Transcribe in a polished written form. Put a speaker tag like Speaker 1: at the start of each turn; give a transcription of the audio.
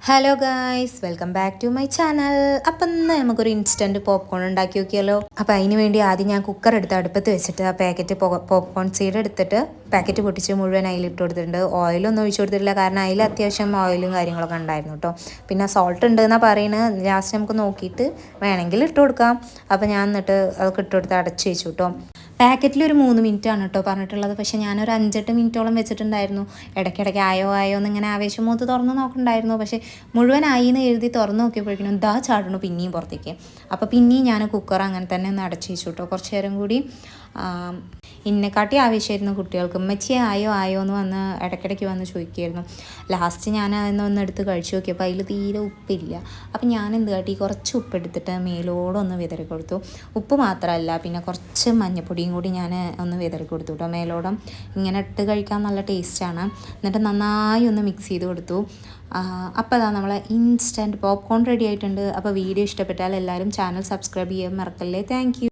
Speaker 1: Hello guys, welcome back to my channel. അപ്പം ഇന്ന് നമുക്കൊരു ഇൻസ്റ്റൻറ്റ് പോപ്കോൺ ഉണ്ടാക്കി നോക്കിയാലോ. അപ്പോൾ അതിന് വേണ്ടി ആദ്യം ഞാൻ കുക്കർ എടുത്ത് അടുപ്പത്ത് വെച്ചിട്ട് ആ പാക്കറ്റ് പോപ്കോൺ സീഡ് എടുത്തിട്ട് പാക്കറ്റ് പൊട്ടിച്ച് മുഴുവൻ അതിലിട്ട് കൊടുത്തിട്ടുണ്ട്. ഓയിലൊന്നും ഒഴിച്ചു കൊടുത്തിട്ടില്ല, കാരണം അതിൽ അത്യാവശ്യം ഓയിലും കാര്യങ്ങളൊക്കെ ഉണ്ടായിരുന്നു കേട്ടോ. പിന്നെ സോൾട്ട് ഉണ്ട് എന്നാണ് പറയുന്നത്. ലാസ്റ്റ് നമുക്ക് നോക്കിയിട്ട് വേണമെങ്കിൽ ഇട്ട് കൊടുക്കാം. അപ്പോൾ ഞാൻ എന്നിട്ട് അതൊക്കെ ഇട്ട് കൊടുത്ത് അടച്ച് വെച്ചു കേട്ടോ. പാക്കറ്റിൽ ഒരു 3 മിനിറ്റാണ് കേട്ടോ പറഞ്ഞിട്ടുള്ളത്, പക്ഷേ ഞാനൊരു 5-8 മിനിറ്റോളം വെച്ചിട്ടുണ്ടായിരുന്നു. ഇടയ്ക്കിടയ്ക്ക് ആയോ എന്ന് ഇങ്ങനെ ആവേശം മൂത്ത് തുറന്ന് നോക്കണ്ടായിരുന്നു. പക്ഷേ മുഴുവനായി എന്ന് എഴുതി തുറന്ന് നോക്കിയപ്പോഴേക്കും ദാ ചാടണു പിന്നെയും പുറത്തേക്ക്. അപ്പോൾ പിന്നെയും ഞാൻ കുക്കർ അങ്ങനെ തന്നെ ഒന്ന് അടച്ചു വെച്ചു കേട്ടോ. കുറച്ച് നേരം കൂടി ഇന്നെക്കാട്ടി ആവശ്യമായിരുന്നു കുട്ടികൾക്ക്. ഉമ്മച്ചി ആയോ എന്ന് വന്ന് ഇടയ്ക്കിടയ്ക്ക് വന്ന് ചോദിക്കുമായിരുന്നു. ലാസ്റ്റ് ഞാൻ അതിനൊന്ന് എടുത്ത് കഴിച്ചു നോക്കിയപ്പോൾ അതിൽ തീരെ ഉപ്പില്ല. അപ്പം ഞാൻ എന്ത് കാട്ടി, കുറച്ച് ഉപ്പെടുത്തിട്ട് മേലോടെ ഒന്ന് വിതറി കൊടുത്തു. ഉപ്പ് മാത്രമല്ല, പിന്നെ കുറച്ച് മഞ്ഞൾപ്പൊടിയും കൂടി ഞാൻ ഒന്ന് വിതറി കൊടുത്തു കേട്ടോ മേലോടം. ഇങ്ങനെ ഇട്ട് കഴിക്കാൻ നല്ല ടേസ്റ്റാണ്. എന്നിട്ട് നന്നായി ഒന്ന് മിക്സ് ചെയ്ത് കൊടുത്തു. അപ്പോൾ അതാ നമ്മളെ ഇൻസ്റ്റൻറ്റ് പോപ്കോൺ റെഡി ആയിട്ടുണ്ട്. അപ്പോൾ വീഡിയോ ഇഷ്ടപ്പെട്ടാൽ എല്ലാവരും ചാനൽ സബ്സ്ക്രൈബ് ചെയ്യാൻ മറക്കല്ലേ. Thank you.